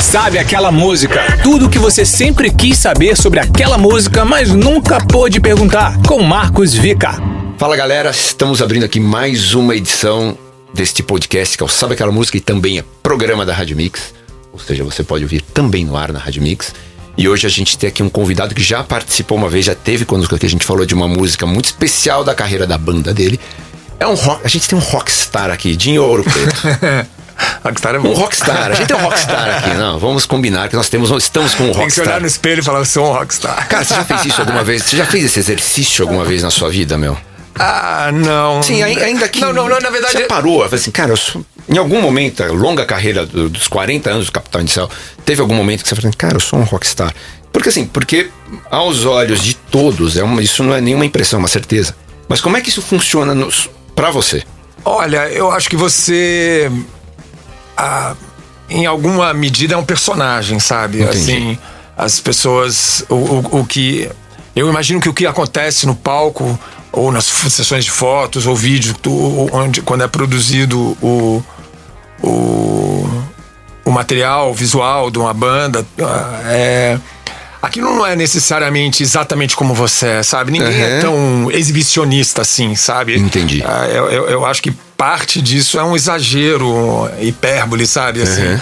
Sabe aquela música? Tudo o que você sempre quis saber sobre aquela música, mas nunca pôde perguntar. Com Marcos Vica. Fala galera, estamos abrindo aqui mais uma edição deste podcast que é o Sabe Aquela Música e também é programa da Rádio Mix. Ou seja, você pode ouvir também no ar na Rádio Mix. E hoje a gente tem aqui um convidado que já participou uma vez, já teve conosco aqui. A gente falou de uma música muito especial da carreira da banda dele. É um rock, a gente tem um rockstar aqui, Dinho Ouro Preto. Rockstar é bom. Um rockstar, a gente tem um rockstar aqui, não, vamos combinar que estamos com um rockstar. Tem que se olhar no espelho e falar, eu sou um rockstar. Cara, você já fez isso alguma vez? Você já fez esse exercício alguma vez na sua vida, meu? Ah, não. Sim, ainda que... Não, na verdade... Você parou, falei assim, cara, em algum momento, a longa carreira dos 40 anos do Capital Inicial, teve algum momento que você falou assim, cara, eu sou um rockstar. Porque aos olhos de todos, isso não é nenhuma impressão, é uma certeza. Mas como é que isso funciona pra você? Olha, eu acho que você... em alguma medida é um personagem, sabe? Entendi. Assim, as pessoas... O que... Eu imagino que o que acontece no palco, ou nas sessões de fotos, ou vídeo, quando é produzido o material visual de uma banda, aquilo não é necessariamente exatamente como você é, sabe? Ninguém é tão exibicionista assim, sabe? Entendi. Eu acho que parte disso é um exagero, hipérbole, sabe? Assim,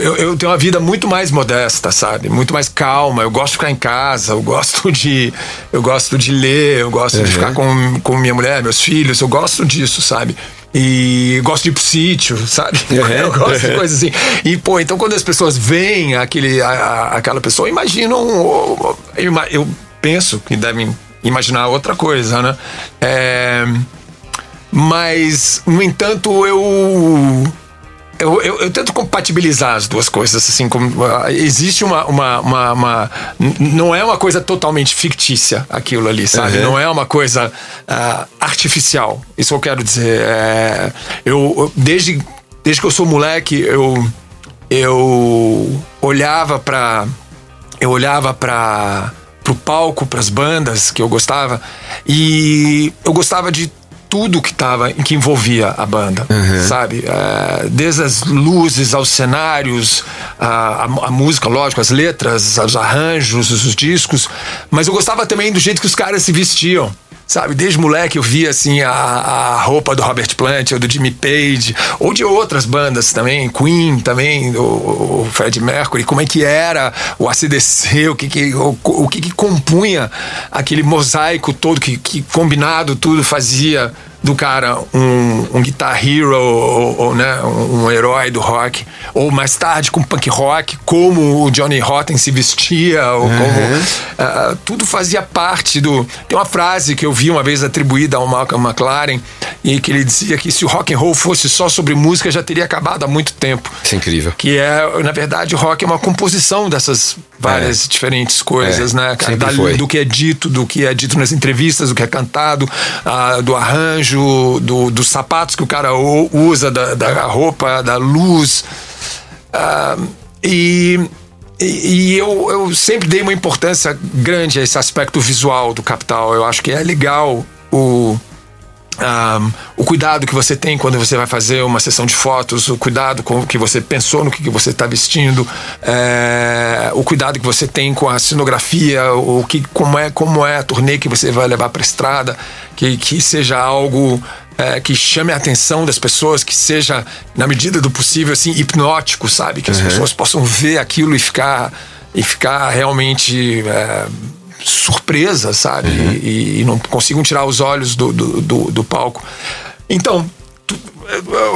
eu tenho uma vida muito mais modesta, sabe? Muito mais calma. Eu gosto de ficar em casa, eu gosto de ler, eu gosto de ficar com minha mulher, meus filhos, eu gosto disso, sabe? E gosto de ir pro sítio, sabe? Eu gosto de coisas assim. E, então quando as pessoas veem aquela pessoa, imaginam... Eu penso que devem imaginar outra coisa, né? Mas, no entanto, eu tento compatibilizar as duas coisas, assim, existe não é uma coisa totalmente fictícia aquilo ali, sabe? Não é uma coisa artificial, isso eu quero dizer. Desde que eu sou moleque, eu olhava pro palco, pras bandas que eu gostava, e eu gostava de tudo que envolvia a banda, sabe? Desde as luzes, aos cenários, a música, lógico, as letras, os arranjos, os discos, mas eu gostava também do jeito que os caras se vestiam, sabe? Desde moleque eu via, assim, a roupa do Robert Plant, ou do Jimmy Page, ou de outras bandas também, Queen também, o Freddie Mercury, como é que era o AC/DC, o que compunha aquele mosaico todo, que combinado tudo fazia do cara um guitar hero, ou né, um herói do rock, ou mais tarde com punk rock, como o Johnny Rotten se vestia, ou como tudo fazia parte do... Tem uma frase que eu vi uma vez atribuída ao Malcolm McLaren, e que ele dizia que se o rock and roll fosse só sobre música, já teria acabado há muito tempo. Isso é incrível. Que na verdade, o rock é uma composição dessas várias diferentes coisas, né? Do que é dito nas entrevistas, do que é cantado, do arranjo, dos sapatos que o cara usa, da roupa, da luz. E eu sempre dei uma importância grande a esse aspecto visual do Capital. Eu acho que é legal o cuidado que você tem quando você vai fazer uma sessão de fotos, o cuidado com o que você pensou no que você está vestindo, o cuidado que você tem com a cenografia, como é a turnê que você vai levar para a estrada, que seja algo que chame a atenção das pessoas, que seja, na medida do possível, assim, hipnótico, sabe? Que as pessoas possam ver aquilo e ficar realmente... surpresa, sabe? E não consigam tirar os olhos do palco. Então,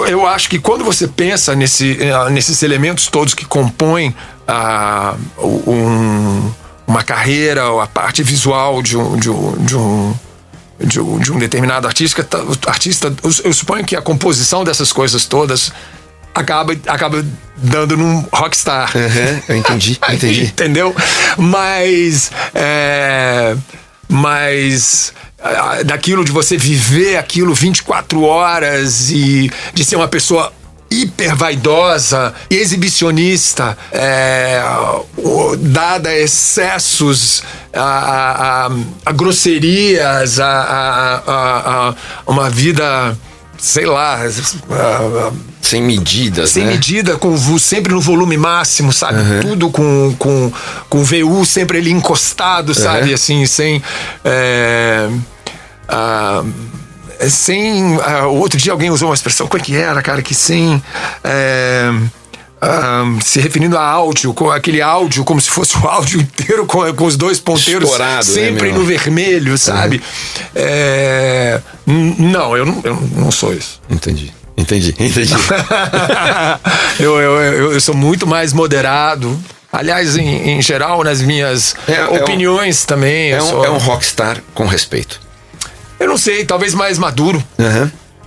eu acho que quando você pensa nesses elementos todos que compõem uma carreira, ou a parte visual de um determinado artista, eu suponho que a composição dessas coisas todas acaba dando num rockstar. Eu entendi. Entendeu? Mas daquilo de você viver aquilo 24 horas e de ser uma pessoa hiper vaidosa, exibicionista, dada a excessos, a grosserias, a uma vida, sei lá, Sem medidas, sem né? medida, sempre no volume máximo, sabe? Tudo com VU sempre ali encostado, sabe? Assim, sem... outro dia alguém usou uma expressão, como é que era, cara? Que sem... se referindo a áudio, com aquele áudio como se fosse o áudio inteiro com os dois ponteiros estourado, sempre no vermelho, sabe? Não, eu não sou isso. Entendi. eu sou muito mais moderado. Aliás, em geral, nas minhas opiniões também. É um rockstar com respeito. Eu não sei, talvez mais maduro.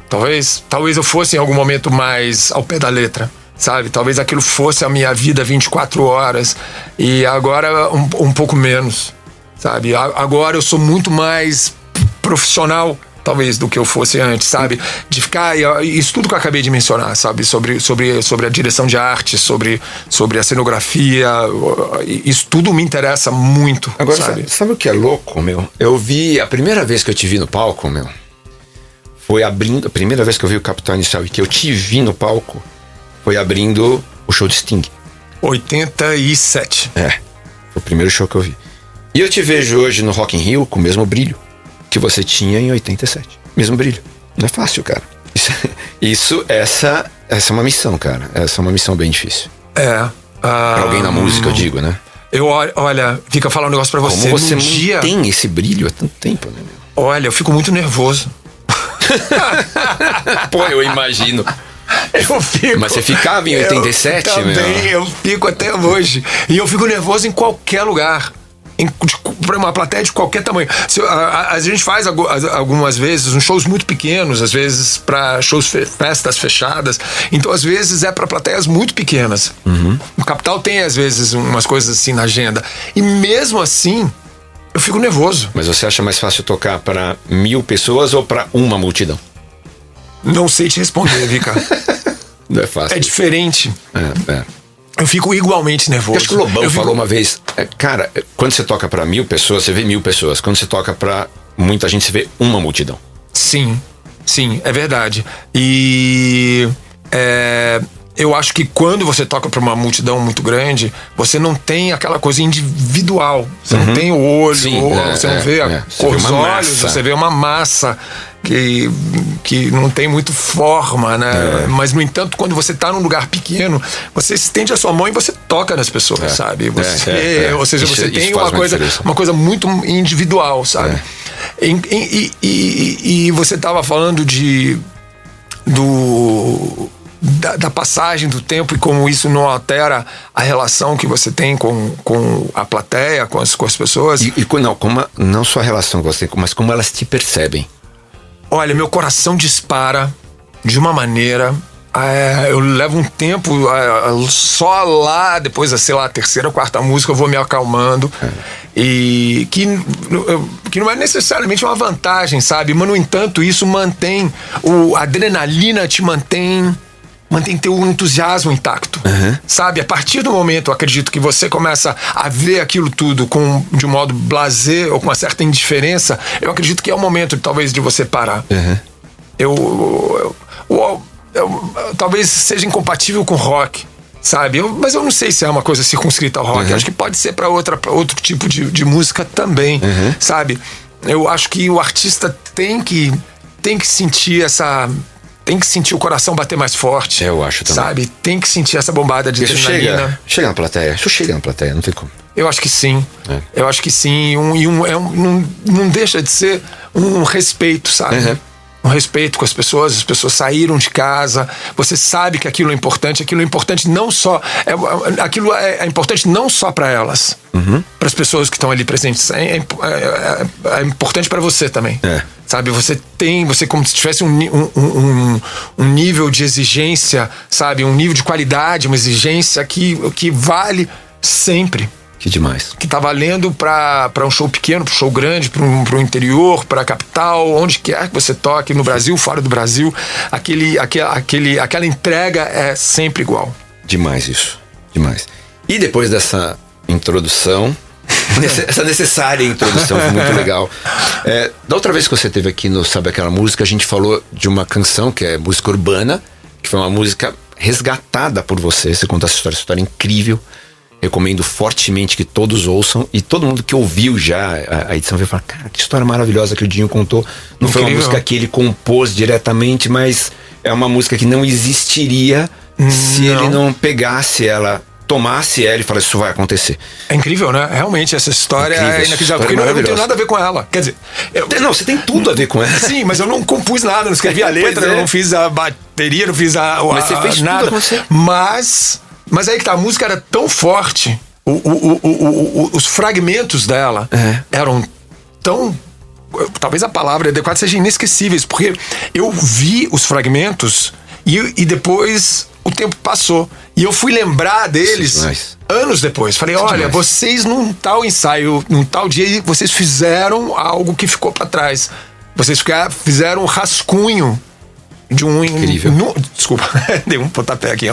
Talvez eu fosse em algum momento mais ao pé da letra, sabe? Talvez aquilo fosse a minha vida 24 horas e agora um pouco menos, sabe? Agora eu sou muito mais profissional, talvez, do que eu fosse antes, sabe? De ficar... Isso tudo que eu acabei de mencionar, sabe? Sobre a direção de arte, sobre a cenografia, isso tudo me interessa muito, agora, sabe o que é louco, meu? Eu vi... A primeira vez que eu te vi no palco, meu, foi abrindo... A primeira vez que eu vi o Capital Inicial e que eu te vi no palco foi abrindo o show de Sting. 87. Foi o primeiro show que eu vi. E eu te vejo hoje no Rock in Rio com o mesmo brilho que você tinha em 87. Mesmo brilho. Não é fácil, cara. Essa é uma missão, cara. Essa é uma missão bem difícil. Pra alguém na música, eu digo, né? Olha, fica falando um negócio pra você. Como você mantém esse brilho há tanto tempo, né, meu? Olha, eu fico muito nervoso. Pô, eu imagino. Eu fico. Mas você ficava em 87, também, meu? Eu fico até hoje. E eu fico nervoso em qualquer lugar. Para uma plateia de qualquer tamanho. A gente faz algumas vezes uns shows muito pequenos, às vezes para festas fechadas. Então, às vezes, é para plateias muito pequenas. O Capital tem, às vezes, umas coisas assim na agenda. E mesmo assim, eu fico nervoso. Mas você acha mais fácil tocar para 1000 pessoas ou para uma multidão? Não sei te responder, Vika. Não é fácil. É diferente. Eu fico igualmente nervoso. Acho que o Lobão falou uma vez, cara, quando você toca pra 1000 pessoas, você vê 1000 pessoas. Quando você toca pra muita gente, você vê uma multidão. Sim, é verdade. E eu acho que quando você toca pra uma multidão muito grande, você não tem aquela coisa individual. Você não tem o olho, você não vê a cor dos olhos, você vê uma massa que não tem muito forma, né? Mas, no entanto, quando você tá num lugar pequeno, você estende a sua mão e você toca nas pessoas, sabe? Ou seja, você tem uma coisa muito individual, sabe? E você tava falando da passagem do tempo e como isso não altera a relação que você tem com a plateia, com as pessoas. Não só a relação que você tem, mas como elas te percebem. Olha, meu coração dispara de uma maneira. Eu levo um tempo, só lá, depois, sei lá, a terceira ou quarta música, eu vou me acalmando. E que não é necessariamente uma vantagem, sabe? Mas, no entanto, isso mantém. A adrenalina te mantém teu entusiasmo intacto, sabe? A partir do momento, eu acredito que você começa a ver aquilo tudo de um modo blasé ou com uma certa indiferença, eu acredito que é o momento, talvez, de você parar. Talvez seja incompatível com rock, sabe? Mas eu não sei se é uma coisa circunscrita ao rock. Acho que pode ser para outro tipo de música também, sabe? Eu acho que o artista tem que sentir tem que sentir o coração bater mais forte. Eu acho também. Sabe? Tem que sentir essa bombada de adrenalina. Chega na plateia. Isso chega na plateia, não tem como. Eu acho que sim. Eu acho que sim. Não deixa de ser um respeito, sabe? Um respeito com as pessoas saíram de casa, você sabe que aquilo é importante não só, aquilo é importante não só para elas, para as pessoas que estão ali presentes, é importante para você também, sabe? Você como se tivesse um nível de exigência, sabe? Um nível de qualidade, uma exigência que vale sempre. Que demais. Que tá valendo pra um show pequeno, pro show grande, pro interior, pra capital, onde quer que você toque, no Brasil, fora do Brasil, aquela entrega é sempre igual. Demais isso, demais. E depois dessa introdução, essa necessária introdução, foi muito legal. Da outra vez que você esteve aqui no Sabe Aquela Música, a gente falou de uma canção que é música urbana, que que foi uma música resgatada por você. Você conta essa história é incrível. Recomendo fortemente que todos ouçam. E todo mundo que ouviu já a edição vai falar: cara, que história maravilhosa que o Dinho contou. Não foi uma música que ele compôs diretamente, mas é uma música que não existiria se ele não pegasse ela, tomasse ela e falasse: isso vai acontecer. É incrível, né? Realmente, essa história é inacreditável. Porque eu não tenho nada a ver com ela. Quer dizer... Não, você tem tudo a ver com ela. Sim, mas eu não compus nada, não escrevi a letra, eu não fiz a bateria, não fiz mas você fez nada. Tudo acontecer. Mas aí que tá, a música era tão forte, os fragmentos dela eram tão... Talvez a palavra adequada seja inesquecíveis, porque eu vi os fragmentos e depois o tempo passou. E eu fui lembrar deles anos depois. Falei, olha, vocês num tal ensaio, num tal dia, vocês fizeram algo que ficou pra trás. Vocês fizeram um rascunho de um... Incrível. Desculpa, dei um pontapé aqui.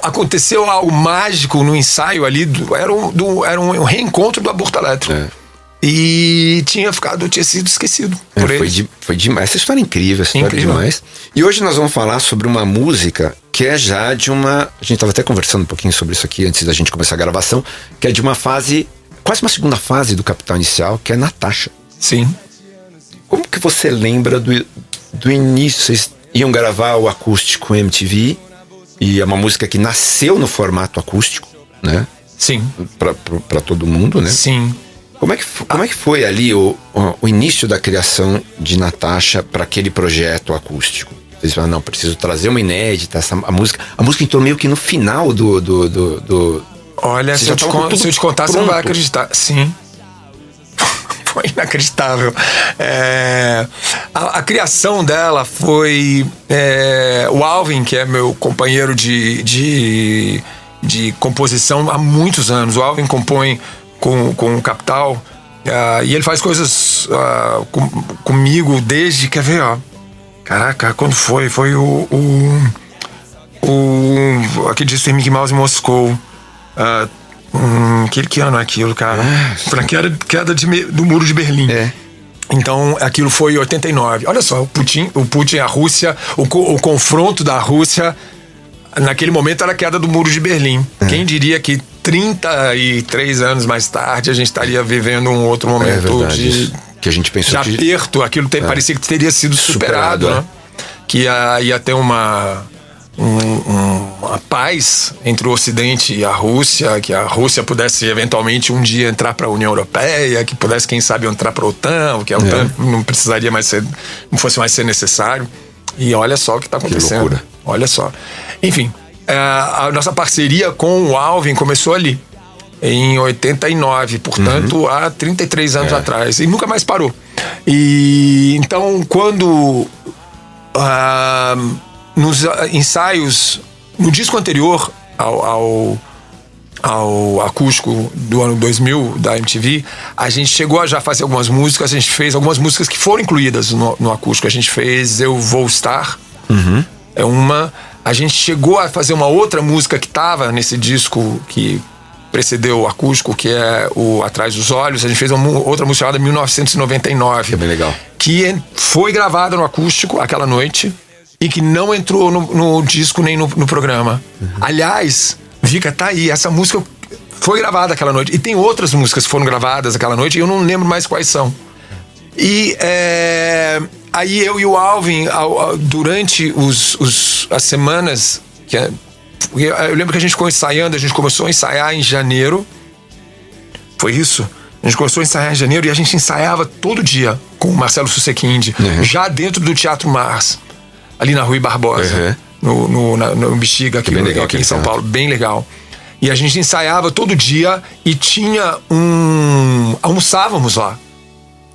Aconteceu algo mágico no ensaio ali. Era um reencontro do Aborto Elétrico. E tinha sido esquecido por eles. Foi demais. Essa história é incrível, essa história é demais. E hoje nós vamos falar sobre uma música que é já de uma... A gente estava até conversando um pouquinho sobre isso aqui antes da gente começar a gravação, que é de uma fase, quase uma segunda fase do Capital Inicial, que é Natasha. Sim. Como que você lembra do início? Vocês iam gravar o acústico MTV, e é uma música que nasceu no formato acústico, né? Sim. Pra todo mundo, né? Sim. Como é que foi ali o início da criação de Natasha para aquele projeto acústico? Vocês falaram, não, preciso trazer uma inédita, a música entrou meio que no final do... Olha, se eu te contar, você não vai acreditar. Sim. Foi inacreditável. A criação dela foi... o Alvin, que é meu companheiro de composição há muitos anos. O Alvin compõe com o Capital, e ele faz coisas comigo desde, quer ver, ó, caraca, quando foi aquele disco Mickey Mouse em Moscou, que ano é aquilo, cara? Foi na queda do Muro de Berlim. Então aquilo foi em 89. Olha só, o Putin, a Rússia, o confronto da Rússia naquele momento era a queda do Muro de Berlim. Quem diria que 33 anos mais tarde a gente estaria vivendo um outro momento que a gente pensou de aperto. Aquilo parecia que teria sido superado, né? Que ia ter uma paz entre o Ocidente e a Rússia, que a Rússia pudesse eventualmente um dia entrar para a União Europeia, que pudesse, quem sabe, entrar para a OTAN, que a OTAN não precisaria mais ser, não fosse mais ser necessário. E olha só o que está acontecendo. Que loucura. Olha só. Enfim, a nossa parceria com o Alvin começou ali, em 89, portanto, há 33 anos atrás, e nunca mais parou. E então, quando nos ensaios, no disco anterior ao acústico do ano 2000 da MTV, a gente chegou a já fazer algumas músicas. A gente fez algumas músicas que foram incluídas no acústico. A gente fez Eu Vou Estar, é uma. A gente chegou a fazer uma outra música que estava nesse disco que precedeu o acústico, que é o Atrás dos Olhos. A gente fez uma outra música chamada 1999, que é bem legal, que foi gravada no acústico aquela noite e que não entrou no disco nem no programa. Aliás, Vika, tá aí, essa música foi gravada aquela noite. E tem outras músicas que foram gravadas aquela noite e eu não lembro mais quais são. E aí eu e o Alvin, durante as semanas, eu lembro que a gente ficou ensaiando, a gente começou a ensaiar em janeiro. Foi isso? A gente começou a ensaiar em janeiro e a gente ensaiava todo dia com o Marcelo Susequinde, já dentro do Teatro Mars, ali na Rui Barbosa, no Bexiga, aqui, legal, aqui em São Paulo, bem legal. E a gente ensaiava todo dia e tinha almoçávamos lá.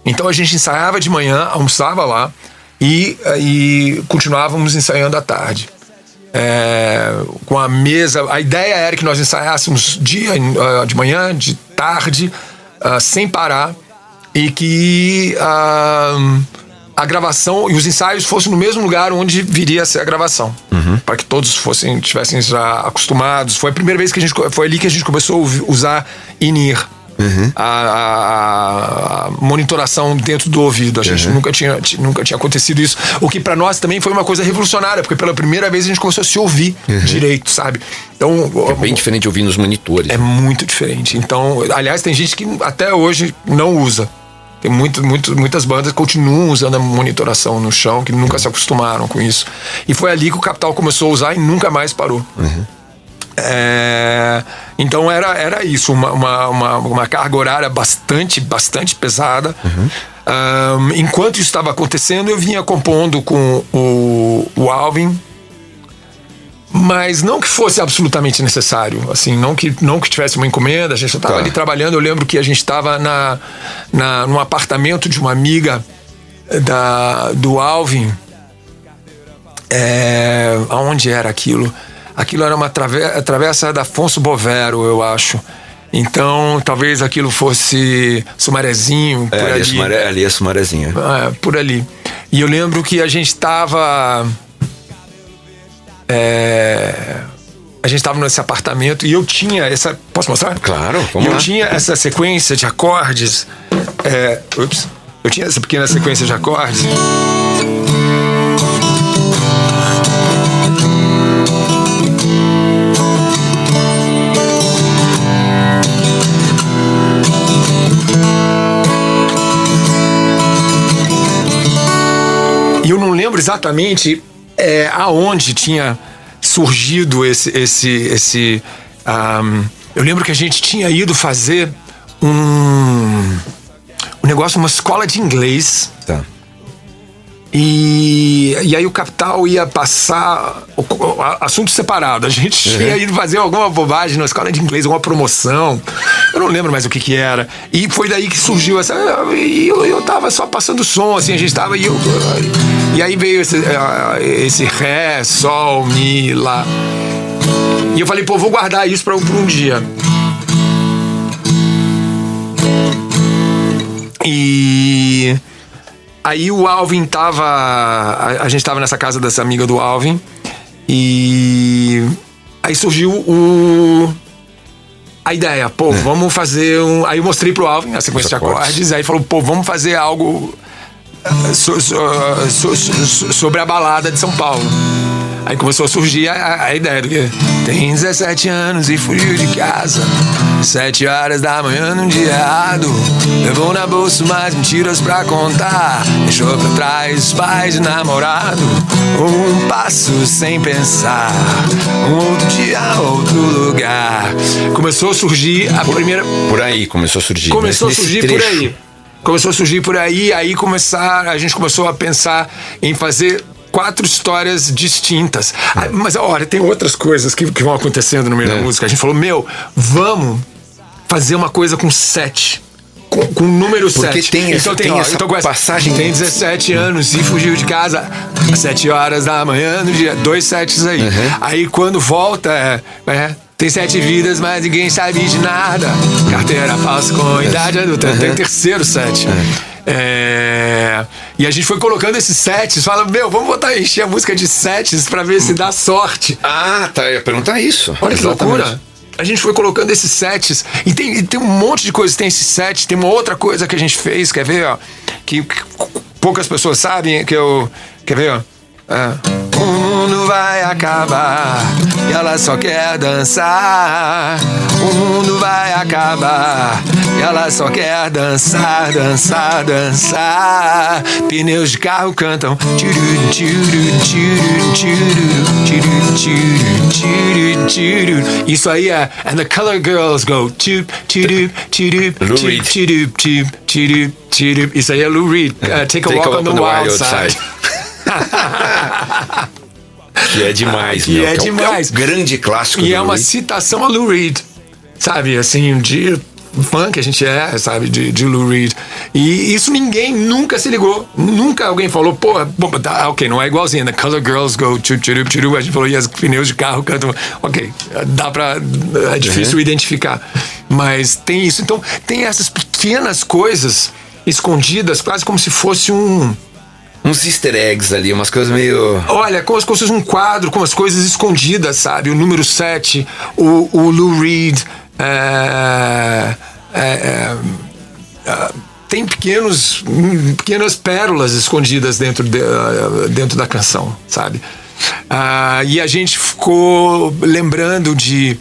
Então a gente ensaiava de manhã, almoçava lá e continuávamos ensaiando à tarde. Com a mesa, a ideia era que nós ensaiássemos de manhã, de tarde, sem parar, e que a gravação e os ensaios fossem no mesmo lugar onde viria a ser a gravação, para que todos estivessem já acostumados. Foi a primeira vez foi ali que a gente começou a usar in-ear. a monitoração dentro do ouvido. A gente nunca tinha acontecido isso. O que pra nós também foi uma coisa revolucionária, porque pela primeira vez a gente começou a se ouvir direito, sabe? Então, é bem diferente de ouvir nos monitores. É muito diferente. Então, aliás, tem gente que até hoje não usa. Tem muitas bandas que continuam usando a monitoração no chão, que nunca se acostumaram com isso. E foi ali que o Capital começou a usar e nunca mais parou. Então era isso, uma carga horária bastante pesada. Enquanto isso estava acontecendo, eu vinha compondo com o Alvin, mas não que fosse absolutamente necessário, assim, não que tivesse uma encomenda, a gente estava ali trabalhando. Eu lembro que a gente estava num apartamento de uma amiga do Alvin. Aonde era aquilo? Aquilo era uma travessa da Afonso Bovero, eu acho. Então, talvez aquilo fosse Sumarezinho, por ali. Ali é Sumarezinho. Por ali. E eu lembro que a gente estava... a gente estava nesse apartamento e eu tinha essa... Posso mostrar? Claro, vamos lá. Eu tinha essa sequência de acordes. Eu tinha essa pequena sequência de acordes. E eu não lembro exatamente aonde tinha surgido esse eu lembro que a gente tinha ido fazer um negócio, uma escola de inglês. Tá. E aí o Capital ia passar assunto separado. A gente tinha ido fazer alguma bobagem na escola de inglês, alguma promoção. Eu não lembro mais o que era. E foi daí que surgiu essa... E eu tava só passando som, assim, a gente tava... E aí veio esse Ré, Sol, Mi, Lá. E eu falei, vou guardar isso pra um dia. E... Aí o Alvin tava... A gente tava nessa casa dessa amiga do Alvin. E... Aí surgiu a ideia. Vamos fazer um... Aí eu mostrei pro Alvin a sequência de acordes. Aí falou, vamos fazer algo... sobre a balada de São Paulo. Aí começou a surgir a ideia do que tem 17 anos e fugiu de casa 7 horas da manhã num dia errado. Levou na bolsa mais mentiras pra contar. Deixou pra trás pais e namorado. Um passo sem pensar. Um outro dia, outro lugar. Começou a surgir a primeira... Por aí começou a surgir. Começou a surgir por aí. Começou a surgir por aí. Aí a gente começou a pensar em fazer 4 histórias distintas. Mas olha, tem outras coisas que vão acontecendo no meio da música. A gente falou, vamos fazer uma coisa com 7. Com o número 7. Porque tem essa passagem. Tem 17 anos e fugiu de casa às 7 horas da manhã no dia. 2 sets aí. Aí quando volta, tem 7 vidas, mas ninguém sabe de nada. Carteira falsa com idade adulta. Tem o terceiro set. E a gente foi colocando esses sets. Fala, vamos encher a música de sets pra ver se dá sorte. Eu ia perguntar isso. Olha que loucura. A gente foi colocando esses sets. E tem um monte de coisas. Tem esses sets. Tem uma outra coisa que a gente fez. Quer ver, ó? Que poucas pessoas sabem. Quer ver, ó? O mundo vai acabar e ela só quer dançar. O mundo vai acabar e ela só quer dançar, dançar, dançar. Pneus de carro cantam. Isso aí é And the Color Girls go. Isso aí é Lou Reed. Take a walk on the wild side. Que é demais, que é demais. É um grande clássico. E é uma citação a Lou Reed, sabe? Assim, de fã que a gente sabe? De Lou Reed. E isso ninguém nunca se ligou. Nunca alguém falou, ok, não é igualzinho. The Color Girls go a gente falou, e as pneus de carro cantam. Ok, dá pra... É difícil identificar. Mas tem isso. Então, tem essas pequenas coisas escondidas, quase como se fosse uns easter eggs ali, umas coisas meio... Olha, como se fosse um quadro com as coisas escondidas, sabe? O número 7, o Lou Reed, tem pequenas pérolas escondidas dentro da canção, sabe? E a gente ficou lembrando de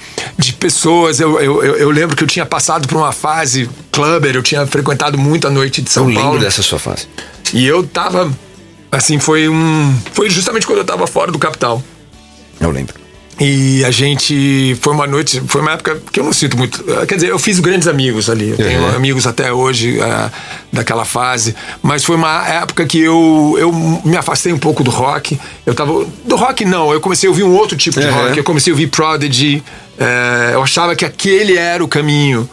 pessoas. Eu lembro que eu tinha passado por uma fase clubber, eu tinha frequentado muito a noite de São Paulo. Eu lembro dessa sua fase. E eu tava, assim, foi justamente quando eu tava fora do Capital. Eu lembro. E a gente, foi uma época que eu não sinto muito, quer dizer, eu fiz grandes amigos ali, eu tenho amigos até hoje daquela fase, mas foi uma época que eu me afastei um pouco do rock. Eu comecei a ouvir um outro tipo de rock, eu comecei a ouvir Prodigy, eu achava que aquele era o caminho.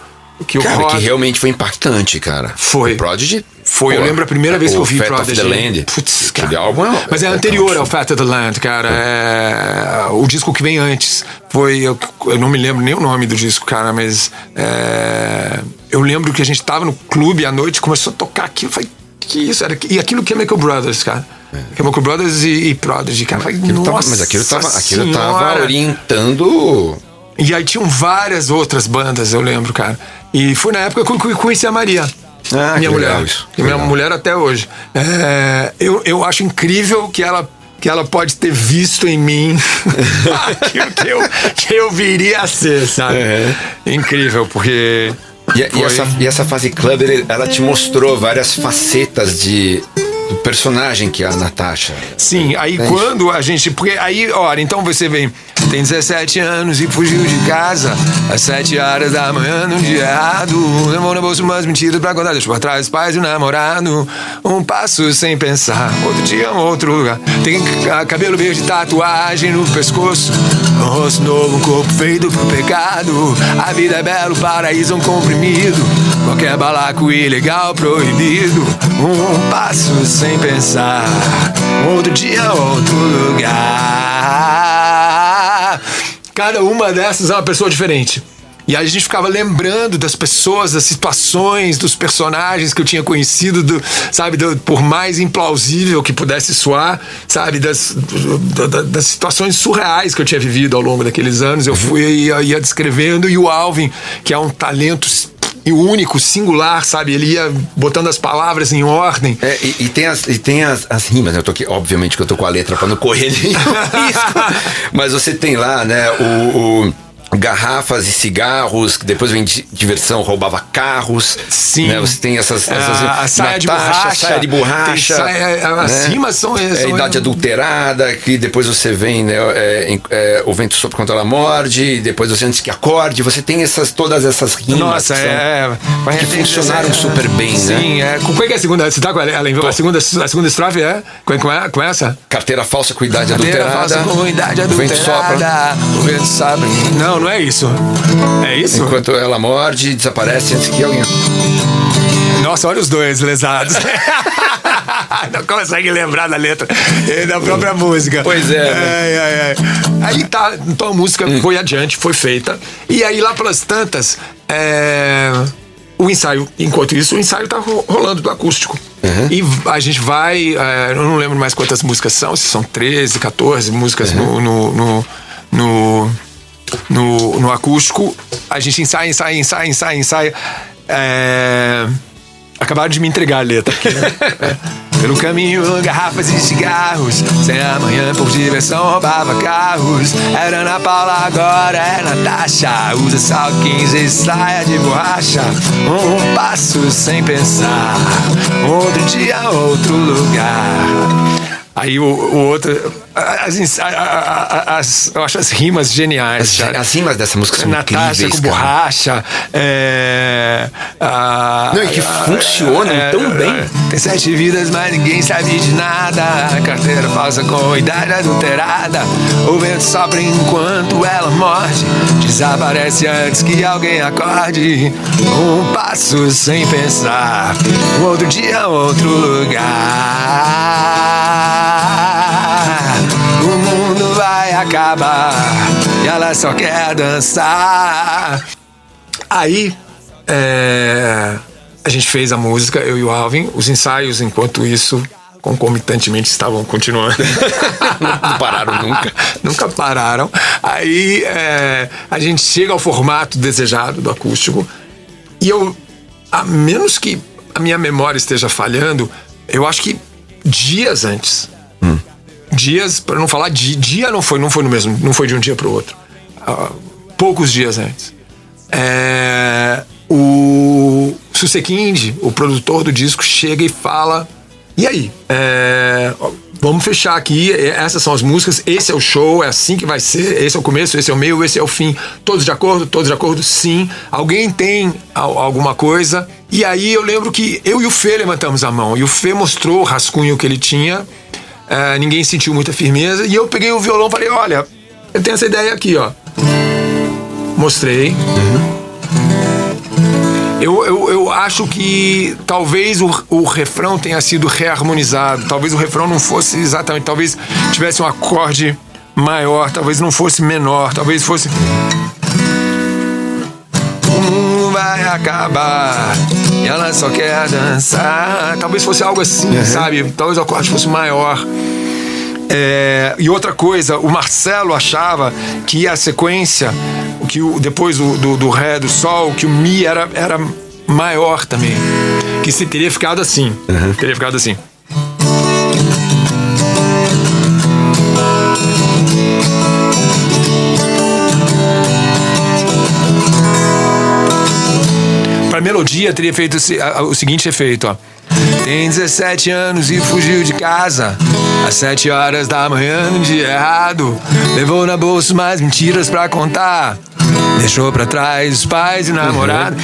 Que realmente foi impactante, cara. Foi. O Prodigy... Eu lembro a primeira vez que eu vi Prodigy. Fat of the Land. Putz, cara. Mas é anterior ao Fat of the Land, cara. O disco que vem antes foi... Eu não me lembro nem o nome do disco, cara, mas... eu lembro que a gente tava no clube à noite, começou a tocar aquilo. Eu falei, que isso? E aquilo que é Chemical Brothers, cara. Chemical Brothers e Prodigy, cara. Falei, mas aquilo tava orientando... E aí tinham várias outras bandas, eu lembro, cara. E foi na época que eu conheci a Maria. Minha mulher. Minha mulher até hoje. Eu acho incrível que ela pode ter visto em mim aquilo que eu viria a ser, sabe? Incrível, porque... E essa fase clubber, ela te mostrou várias facetas do personagem que é a Natasha. Sim, aí quando a gente... Porque aí, olha, então você vem... Tem 17 anos e fugiu de casa às 7 horas da manhã num dia errado. Levou no bolso umas mentiras pra contar. Deixou pra trás os pais e o namorado. Um passo sem pensar, outro dia um outro lugar. Tem cabelo verde, tatuagem no pescoço, um rosto novo, um corpo feito pro pecado. A vida é belo, paraíso um comprimido. Qualquer balaco ilegal proibido. Um passo sem pensar, outro dia outro lugar. Cada uma dessas é uma pessoa diferente. E aí a gente ficava lembrando das pessoas, das situações, dos personagens que eu tinha conhecido, por mais implausível que pudesse soar, sabe, das situações surreais que eu tinha vivido ao longo daqueles anos. Eu ia descrevendo, e o Alvin, que é um talento e único, singular, sabe? Ele ia botando as palavras em ordem. E tem as rimas, né? Eu tô aqui, obviamente que eu tô com a letra pra não correr nenhum risco. Mas você tem lá, né, o garrafas e cigarros, que depois vem diversão, roubava carros. Sim. Né? Você tem essas a saia de borracha. Saia de borracha. As rimas são idade adulterada, que depois você vem, né, o vento sopra quando ela morde, e depois você antes que acorde. Você tem todas essas rimas. Nossa, que funcionaram super bem, né? Sim, Qual é que é a segunda? Você tá com a segunda estrofe com essa? Carteira falsa com idade adulterada. Carteira falsa com idade adulterada. O vento sopra. O vento sopra. Não é isso. É isso? Enquanto ela morde, desaparece antes que alguém... Nossa, olha os dois lesados. Não consegue lembrar da letra da própria música. Pois é. Aí tá, então a música foi adiante, foi feita. E aí lá pelas tantas, o ensaio, enquanto isso, o ensaio tá rolando do acústico. E a gente vai, eu não lembro mais quantas músicas são, se são 13, 14 músicas no acústico. A gente ensaia. Acabaram de me entregar a letra aqui, né? Pelo caminho, garrafas e cigarros. Sem amanhã, por diversão, roubava carros. Era Ana Paula, agora é Natasha. Usa salto 15 e saia de borracha. Um passo sem pensar, outro dia, outro lugar. Aí o outro... eu acho as rimas geniais. As rimas dessa música são Natasha incríveis, com borracha. Não, e que funcionam tão bem. Tem 7 vidas, mas ninguém sabe de nada. Carteira falsa com idade adulterada. O vento sopra enquanto ela morde. Desaparece antes que alguém acorde. Um passo sem pensar, outro dia, outro lugar. O mundo vai acabar e ela só quer dançar. Aí a gente fez a música, eu e o Alvin. Os ensaios, enquanto isso, concomitantemente estavam continuando. Não pararam nunca. Nunca pararam. Aí a gente chega ao formato desejado do acústico. E eu, a menos que a minha memória esteja falhando, eu acho que dias antes. Dias, para não falar dia, não foi no mesmo, não foi de um dia para o outro. Poucos dias antes. O Susequinde, o produtor do disco, chega e fala: e aí? Vamos fechar aqui, essas são as músicas, esse é o show, é assim que vai ser, esse é o começo, esse é o meio, esse é o fim. Todos de acordo? Todos de acordo? Sim. Alguém tem alguma coisa? E aí eu lembro que eu e o Fê levantamos a mão, e o Fê mostrou o rascunho que ele tinha, ninguém sentiu muita firmeza, e eu peguei o violão e falei: olha, eu tenho essa ideia aqui, ó. Mostrei. Eu acho que talvez o refrão tenha sido reharmonizado. Talvez o refrão não fosse exatamente. Talvez tivesse um acorde maior. Talvez não fosse menor. Talvez fosse. O mundo vai acabar e ela só quer dançar. Talvez fosse algo assim, sabe? Talvez o acorde fosse maior. E outra coisa, o Marcelo achava que a sequência, que depois do Ré, do Sol, que o Mi era maior também. Que se teria ficado assim. Teria ficado assim. Pra melodia, teria feito o seguinte efeito, ó. Tem 17 anos e fugiu de casa às 7 horas da manhã, num dia errado. Levou na bolsa mais mentiras pra contar. Deixou pra trás os pais e namorado.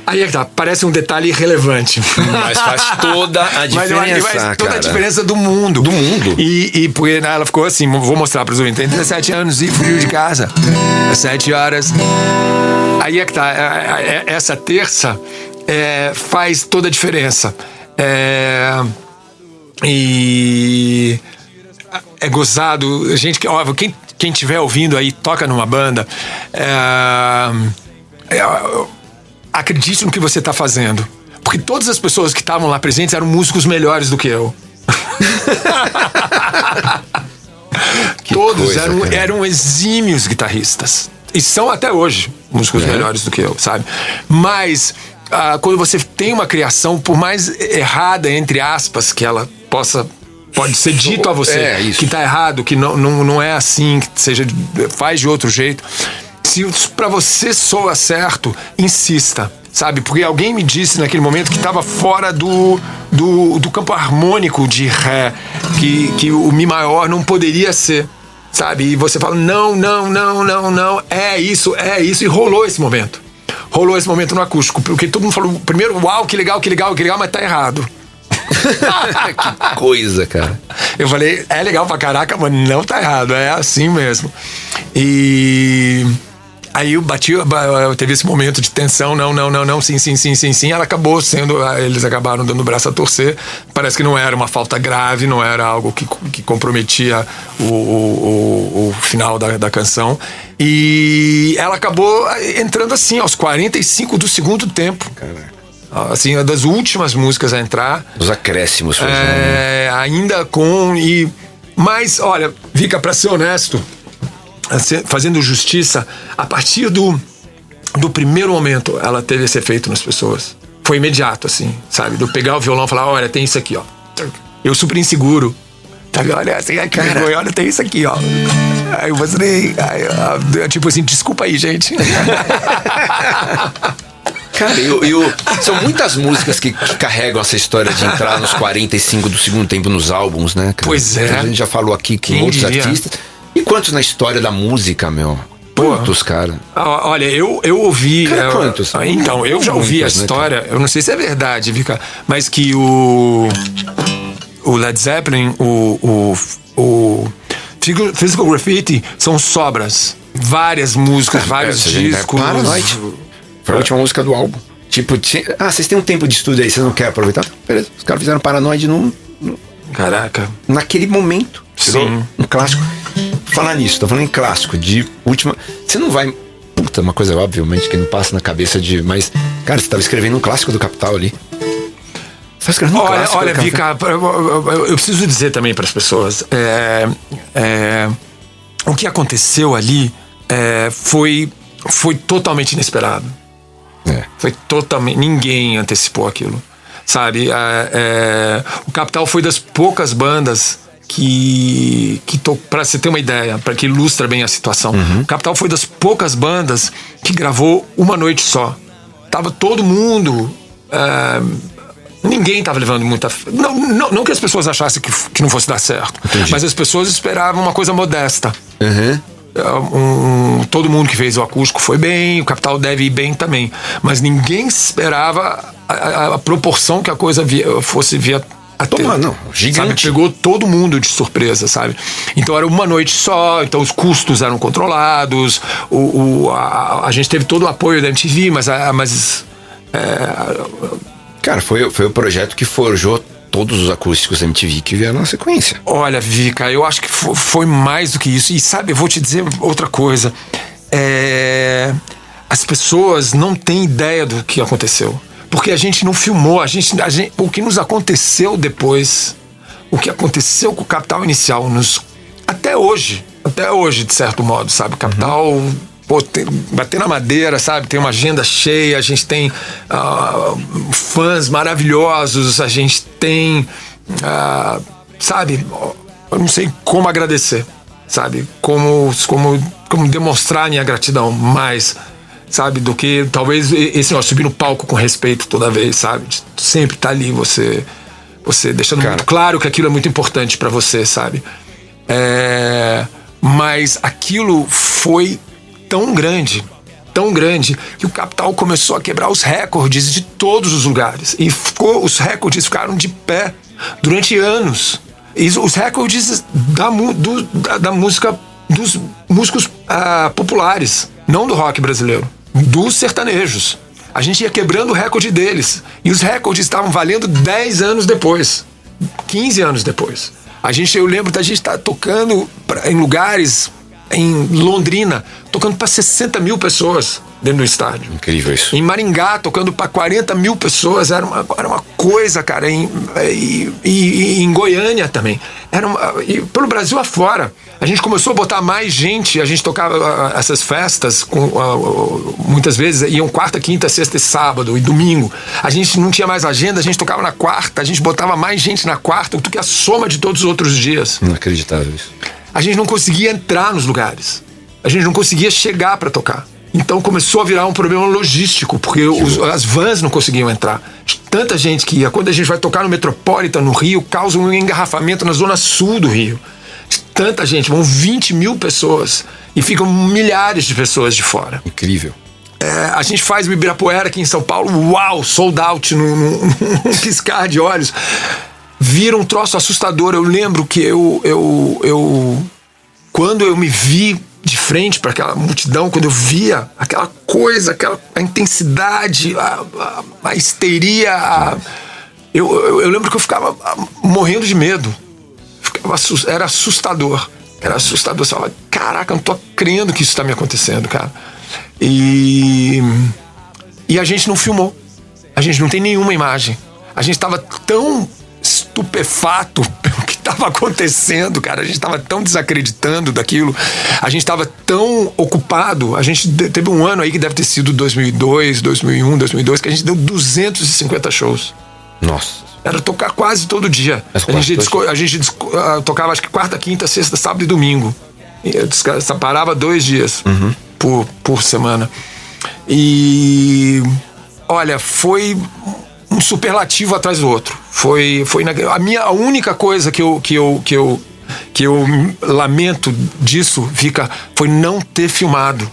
Aí é que tá, parece um detalhe irrelevante. Mas faz toda a diferença, faz toda a diferença do mundo. Do mundo. E porque ela ficou assim, vou mostrar pros ouvintes. Tem 17 anos e fugiu de casa às 7 horas. Aí é que tá, essa terça faz toda a diferença. E é gozado. Gente, quem estiver ouvindo aí, toca numa banda, acredite no que você está fazendo, porque todas as pessoas que estavam lá presentes eram músicos melhores do que eu. Todos eram exímios guitarristas e são até hoje músicos melhores do que eu, sabe? Mas quando você tem uma criação, por mais errada, entre aspas, que ela pode ser dito a você que tá errado, que não é assim, que faz de outro jeito. Se pra você soa certo, insista, sabe? Porque alguém me disse naquele momento que estava fora do campo harmônico de Ré, que o Mi maior não poderia ser, sabe? E você fala: não, é isso, e rolou esse momento. Rolou esse momento no acústico, porque todo mundo falou primeiro: uau, que legal, mas tá errado. Que coisa, cara. Eu falei: é legal pra caraca, mas não tá errado, é assim mesmo. E aí eu teve esse momento de tensão, não, sim. Ela acabou eles acabaram dando o braço a torcer. Parece que não era uma falta grave, não era algo que comprometia o final da canção. E ela acabou entrando assim, aos 45 do segundo tempo. Caraca. Assim, uma das últimas músicas a entrar. Os acréscimos. Ainda com... Mas, olha, Vika, pra ser honesto, fazendo justiça, a partir do primeiro momento ela teve esse efeito nas pessoas. Foi imediato, assim, sabe? De eu pegar o violão e falar: olha, tem isso aqui, ó. Eu super inseguro. Olha, assim, cara, olha, tem isso aqui, ó. Aí eu mostrei, tipo assim, desculpa aí, gente. Cara, são muitas músicas que carregam essa história de entrar nos 45 do segundo tempo nos álbuns, né, cara? Pois é. A gente já falou aqui com outros artistas. E quantos na história da música, meu? Quantos, cara? Olha, eu ouvi... Cara, quantos? Então, eu já ouvi a história, eu não sei se é verdade, Vika, mas que o Led Zeppelin, o Physical Graffiti são sobras. Várias músicas, vários discos. Paranoid. Foi a última música do álbum. Tipo, vocês têm um tempo de estúdio aí, vocês não querem aproveitar? Beleza. Os caras fizeram Paranoid Caraca. Naquele momento. Sim. Um clássico. Falar nisso, tô falando em clássico, de última. Você não vai. Puta, uma coisa obviamente que não passa na cabeça de. Mas, cara, você tava escrevendo um clássico do Capital ali. Você tá escrevendo um clássico. Olha, Vika, eu preciso dizer também para as pessoas. O que aconteceu ali foi totalmente inesperado. Foi totalmente... Ninguém antecipou aquilo, sabe? O Capital foi das poucas bandas que pra você ter uma ideia, para que ilustra bem a situação, o Capital foi das poucas bandas que gravou uma noite só. Tava todo mundo... ninguém tava levando muita... Não que as pessoas achassem que não fosse dar certo. Entendi. Mas as pessoas esperavam uma coisa modesta. Todo mundo que fez o acústico foi bem, o Capital deve ir bem também, mas ninguém esperava a proporção que a coisa fosse vir a ter. Não, gigante. Sabe? Pegou todo mundo de surpresa, sabe? Então era uma noite só, então os custos eram controlados, a gente teve todo o apoio da MTV, Cara, foi o projeto que forjou todos os acústicos da MTV que vieram na sequência. Olha, Vika, eu acho que foi mais do que isso. E sabe, eu vou te dizer outra coisa. As pessoas não têm ideia do que aconteceu. Porque a gente não filmou. O que nos aconteceu depois, o que aconteceu com o Capital inicial, até hoje, de certo modo, sabe? Capital... bater na madeira, sabe? Tem uma agenda cheia, a gente tem fãs maravilhosos, a gente tem, sabe? Eu não sei como agradecer, sabe? Como demonstrar minha gratidão mais, sabe? Do que talvez subir no palco com respeito toda vez, sabe? Sempre tá ali você deixando muito claro que aquilo é muito importante pra você, sabe? Mas aquilo foi tão grande, que o Capital começou a quebrar os recordes de todos os lugares. E os recordes ficaram de pé durante anos. E os recordes da música, dos músicos populares, não do rock brasileiro, dos sertanejos. A gente ia quebrando o recorde deles. E os recordes estavam valendo 10 anos depois, 15 anos depois. Eu lembro da gente estar tocando em lugares... Em Londrina, tocando para 60 mil pessoas dentro do estádio. Incrível isso. Em Maringá, tocando para 40 mil pessoas. Era uma coisa, cara. E em Goiânia também. E pelo Brasil afora. A gente começou a botar mais gente. A gente tocava essas festas, muitas vezes iam quarta, quinta, sexta e sábado e domingo. A gente não tinha mais agenda, a gente tocava na quarta. A gente botava mais gente na quarta do que a soma de todos os outros dias. Inacreditável isso. A gente não conseguia entrar nos lugares. A gente não conseguia chegar para tocar. Então começou a virar um problema logístico, porque as vans não conseguiam entrar. Tanta gente que ia. Quando a gente vai tocar no Metropolitan, no Rio, causa um engarrafamento na zona sul do Rio. Tanta gente, vão 20 mil pessoas e ficam milhares de pessoas de fora. Incrível. A gente faz o Ibirapuera aqui em São Paulo, uau, sold out num piscar de olhos. Vira um troço assustador. Eu lembro que quando eu me vi de frente para aquela multidão, quando eu via aquela coisa, a intensidade, a histeria, eu lembro que eu ficava morrendo de medo. Era assustador. Você falava, caraca, eu não tô crendo que isso tá me acontecendo, cara. E a gente não filmou. A gente não tem nenhuma imagem. A gente tava tão estupefato pelo que estava acontecendo, cara. A gente estava tão desacreditando daquilo. A gente estava tão ocupado. A gente teve um ano aí que deve ter sido 2002, 2001, 2002, que a gente deu 250 shows. Nossa. Era tocar quase todo dia. A gente tocava acho que quarta, quinta, sexta, sábado e domingo. Parava 2 dias por semana. E olha, foi um superlativo atrás do outro. A única coisa que eu lamento disso, foi não ter filmado,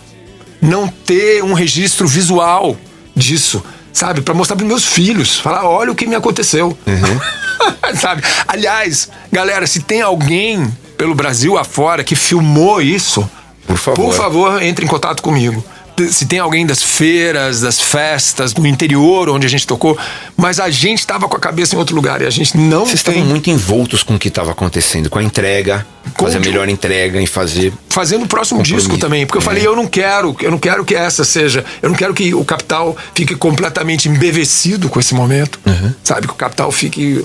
não ter um registro visual disso, sabe, para mostrar para meus filhos, falar, olha o que me aconteceu. Sabe? Aliás, galera, se tem alguém pelo Brasil afora que filmou isso, por favor, entre em contato comigo. Se tem alguém das feiras, das festas, do interior onde a gente tocou, mas a gente estava com a cabeça em outro lugar e a gente não Vocês estavam muito envoltos com o que estava acontecendo, com a entrega, fazer a melhor entrega em fazendo o próximo disco também, porque eu falei, eu não quero que essa seja, eu não quero que o Capital fique completamente embevecido com esse momento, sabe, que o Capital fique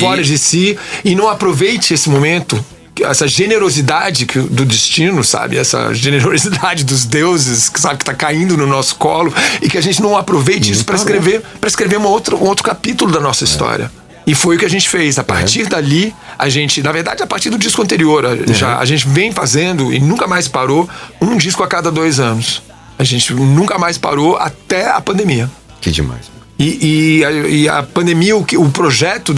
fora de si e não aproveite esse momento essa generosidade do destino, sabe? Essa generosidade dos deuses, que sabe, que tá caindo no nosso colo, e que a gente não aproveite isso para escrever um outro capítulo da nossa história. E foi o que a gente fez. A partir dali, a gente, na verdade, a partir do disco anterior, a gente vem fazendo e nunca mais parou, um disco a cada 2 anos. A gente nunca mais parou até a pandemia. Que demais. E a pandemia, o projeto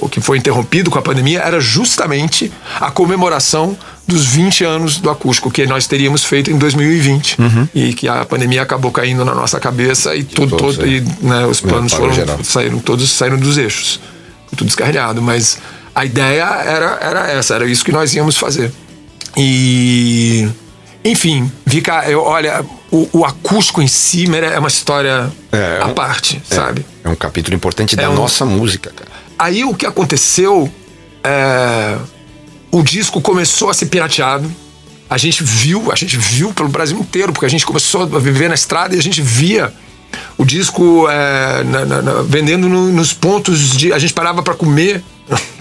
o que foi interrompido com a pandemia era justamente a comemoração dos 20 anos do acústico, que nós teríamos feito em 2020. E que a pandemia acabou caindo na nossa cabeça e os planos saíram dos eixos. Tudo descarrilhado. Mas a ideia era isso que nós íamos fazer. E... Enfim, Vika, olha, o acústico em si é uma história à parte, sabe? É um capítulo importante da nossa música, cara. Aí o que aconteceu, o disco começou a ser pirateado. A gente viu pelo Brasil inteiro, porque a gente começou a viver na estrada e a gente via o disco vendendo nos pontos a gente parava para comer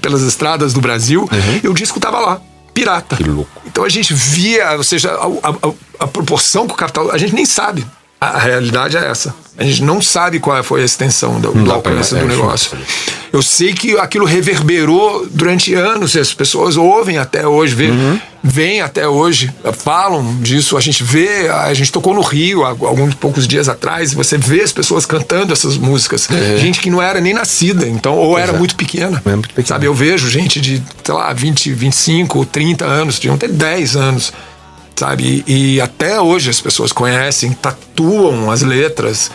pelas estradas do Brasil, e o disco tava lá. Pirata. Que louco. Então a gente via, ou seja, a proporção que o capital... A gente nem sabe. A realidade é essa. A gente não sabe qual foi a extensão do alcance do negócio. Eu sei que aquilo reverberou durante anos. As pessoas ouvem até hoje, veem até hoje, falam disso. A gente vê, a gente tocou no Rio há alguns poucos dias atrás. Você vê as pessoas cantando essas músicas. Gente que não era nem nascida, então, ou era muito pequena. Sabe, eu vejo gente de, sei lá, 20, 25, 30 anos, deviam ter 10 anos. Sabe? E até hoje as pessoas conhecem, tatuam as letras,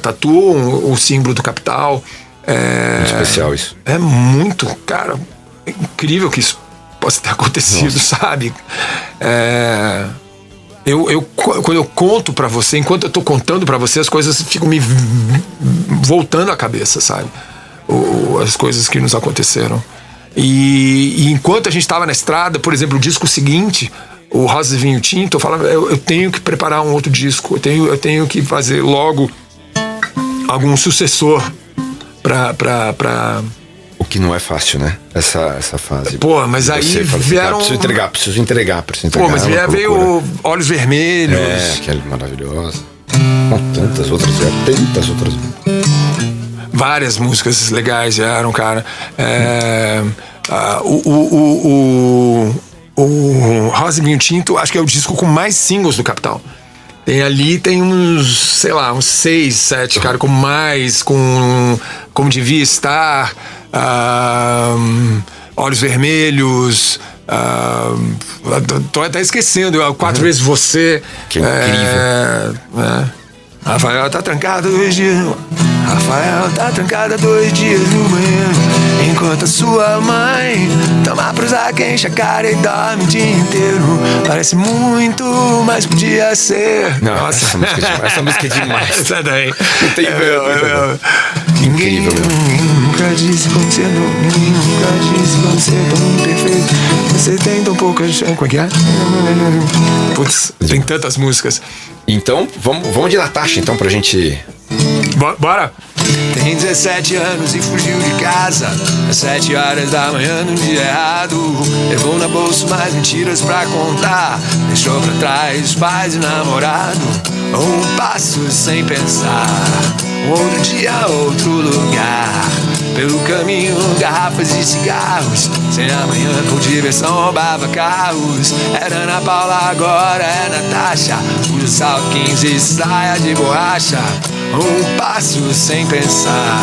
tatuam o símbolo do Capital. Muito especial isso. É muito, cara, é incrível que isso possa ter acontecido, sabe? Quando eu conto pra você, enquanto eu tô contando pra você, as coisas ficam me voltando à cabeça, sabe? As coisas que nos aconteceram. E enquanto a gente tava na estrada, por exemplo, o disco seguinte, o Rosas e Vinho Tinto, eu falava, eu tenho que preparar um outro disco, eu tenho que fazer logo algum sucessor pra... O que não é fácil, né? Essa fase. Pô, mas aí vieram... Preciso entregar. Pô, mas veio Olhos Vermelhos. Que é maravilhosa. Tantas outras. Várias músicas legais vieram, cara. O Rosa e Vinho Tinto, acho que é o disco com mais singles do Capital. Tem uns, sei lá, uns 6, 7, cara, como devia estar, Olhos Vermelhos, tô até esquecendo, 4 vezes Você. Que incrível. Rafael tá trancado 2 dias. Rafael tá trancado 2 dias no banheiro, enquanto a sua mãe toma Prozac, enche a cara e dorme o dia inteiro. Parece muito, mas podia ser. Nossa, essa música é demais. Essa daí. Não tem Ninguém nunca disse como ser ninguém nunca disse como ser tão perfeito. Você tem tão poucas. Como é que é? Putz, tem tantas músicas. Então, vamos de Natasha, então, pra gente... Bora! Tem 17 anos e fugiu de casa às 7 horas da manhã num dia errado. Levou na bolsa mais mentiras pra contar. Deixou pra trás os pais e namorado. Um passo sem pensar. Um outro dia, outro lugar. Pelo caminho, garrafas e cigarros. Sem amanhã, com diversão, roubava carros. Era Ana Paula, agora é Natasha. Usa salto 15 e saia de borracha. Um passo sem pensar.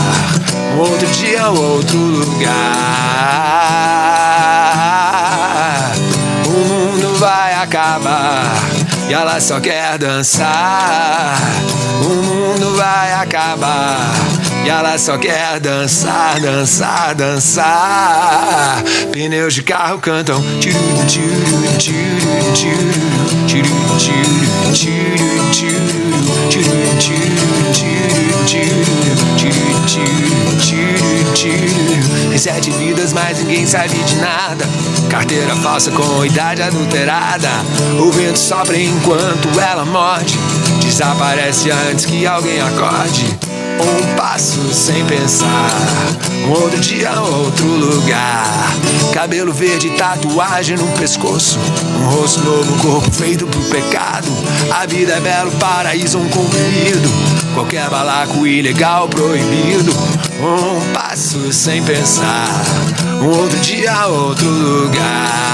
Um outro dia, outro lugar. O mundo vai acabar e ela só quer dançar. O mundo vai acabar e ela só quer dançar, dançar, dançar. Pneus de carro cantam tiro, tiro, tiro, tiro, tiro, tiro, tiro, tiro, tiro, tiro. Tem 7 vidas, mas ninguém sabe de nada. Carteira falsa com idade adulterada. O vento sopra enquanto ela morde. Desaparece antes que alguém acorde. Um passo sem pensar, um outro dia, outro lugar. Cabelo verde, tatuagem no pescoço, um rosto novo, corpo feito pro pecado. A vida é belo, paraíso, um comprimido, qualquer balaco ilegal proibido. Um passo sem pensar, um outro dia, outro lugar.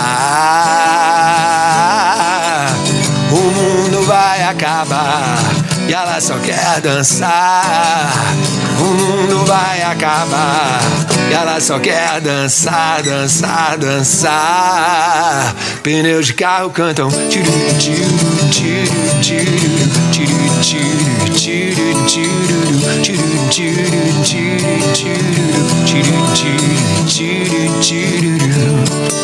O mundo vai acabar e ela só quer dançar. O mundo vai acabar e ela só quer dançar, dançar, dançar. Pneus de carro cantam tiru, tiru, tiru, tiru, tiru, tiru, tiru, tiru, tiru, tiru, tiru, tiru, tiru, tiru, tiru.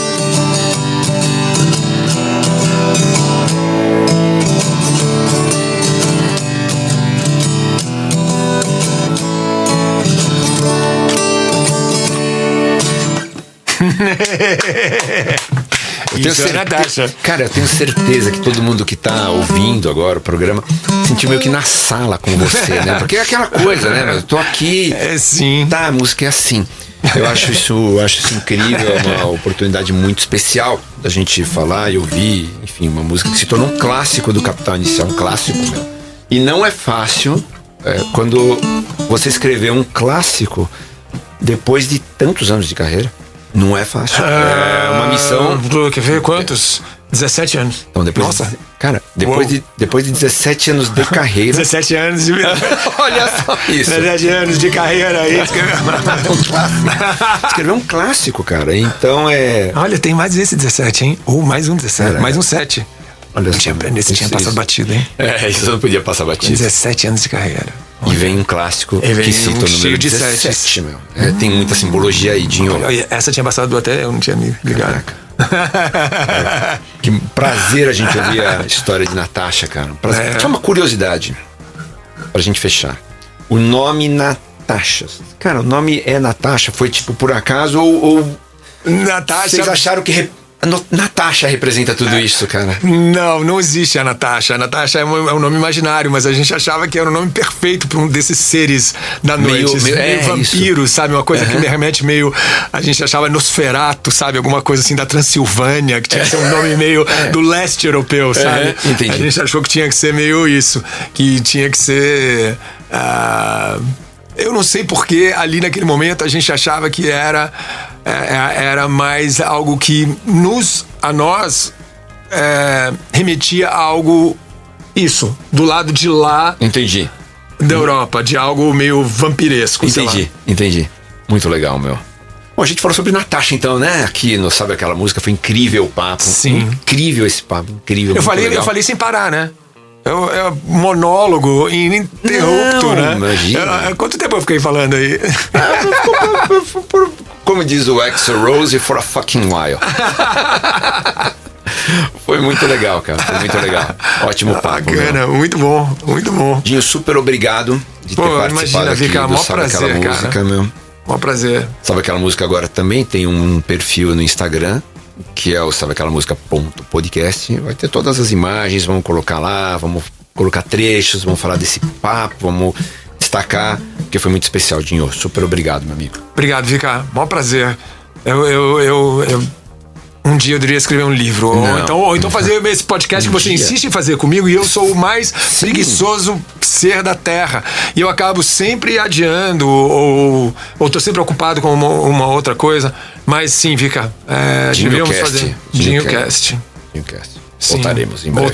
Isso é Natasha. Cara, eu tenho certeza que todo mundo que tá ouvindo agora o programa sentiu meio que na sala com você, né? Porque é aquela coisa, né? Eu tô aqui. É sim. Tá, a música é assim. Eu acho isso incrível, é uma oportunidade muito especial da gente falar e ouvir, enfim, uma música que se tornou um clássico do Capital Inicial, um clássico, né? E não é fácil quando você escrever um clássico depois de tantos anos de carreira. Não é fácil. É uma missão. Quer ver quantos? 17 anos. Então, Nossa. Cara, depois de 17 anos de carreira. 17 anos de vida. Olha só isso. 17 anos de carreira aí. Escreveu um clássico, cara. Então Olha, tem mais esse 17, hein? Ou mais um 17. Mais um 7. Olha, Nesse tinha passado batido, hein? Isso não podia passar batido. 17 anos de carreira. E vem um clássico que cita o número 17, meu. Tem muita simbologia aí, Dinho. Essa tinha passado até, eu não tinha me ligado. Que prazer a gente ouvir a história de Natasha, cara. Só uma curiosidade pra gente fechar. O nome Natasha. Cara, o nome é Natasha? Foi tipo por acaso ou Natasha. Vocês acharam que Natasha representa tudo isso, cara? Não existe a Natasha. A Natasha é um nome imaginário, mas a gente achava que era um nome perfeito para um desses seres da noite. Meio vampiro, sabe? Uma coisa que me remete meio... A gente achava Nosferatu, sabe? Alguma coisa assim da Transilvânia, que tinha que ser um nome meio do leste europeu, sabe? Entendi. A gente achou que tinha que ser meio isso. Que tinha que ser... eu não sei porque ali naquele momento a gente achava que era mais algo que a nós remetia a algo do lado de lá. Entendi. Da Europa, de algo meio vampiresco. Entendi. Muito legal, meu. Bom, a gente falou sobre Natasha então, né? Aqui no Sabe Aquela Música, foi incrível o papo. Sim. Incrível esse papo, incrível. Eu falei sem parar, né? É um monólogo ininterrupto, né? Imagina. Quanto tempo eu fiquei falando aí? Como diz o Axl Rose, for a fucking while. Foi muito legal, cara. Foi muito legal. Ótimo papo. Bacana, muito bom, muito bom. Dinho, super obrigado de ter participado aqui do Sabe Aquela Música, meu. Mó prazer. Sabe Aquela Música agora também tem um perfil no Instagram, que é o Sabe Aquela Música.podcast. Vai ter todas as imagens, vamos colocar lá, vamos colocar trechos, vamos falar desse papo, vamos destacar, porque foi muito especial, Dinho. Super obrigado, meu amigo. Obrigado, Vika. Mó prazer. Um dia eu deveria escrever um livro. Ou então fazer esse podcast que você insiste em fazer comigo e eu sou o mais preguiçoso ser da Terra. E eu acabo sempre adiando ou tô sempre ocupado com uma outra coisa. Mas sim, Vika, devíamos fazer DinhoCast. Voltaremos em breve.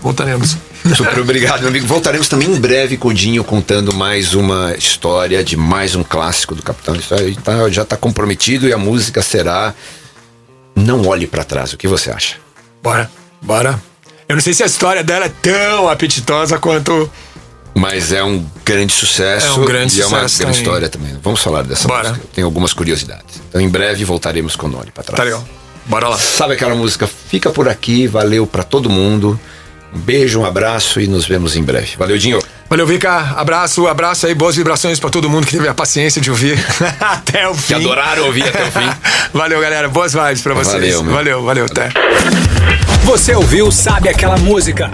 Voltaremos. Super obrigado, meu amigo. Voltaremos também em breve com o Dinho contando mais uma história de mais um clássico do Capitão. Isso aí já tá comprometido e a música será Não Olhe Pra Trás. O que você acha? Bora. Eu não sei se a história dela é tão apetitosa quanto... Mas é um grande sucesso. É uma grande também. História também. Vamos falar dessa música. Eu tenho algumas curiosidades. Então em breve voltaremos com Não Olhe Pra Trás. Tá legal. Bora lá. Sabe Aquela Música? Fica por aqui. Valeu pra todo mundo. Um beijo, um abraço e nos vemos em breve. Valeu, Dinho. Valeu, Vika. Abraço aí, boas vibrações pra todo mundo que teve a paciência de ouvir até o fim. Que adoraram ouvir até o fim. Valeu, galera. Boas vibes pra vocês. Valeu, até. Você ouviu Sabe Aquela Música?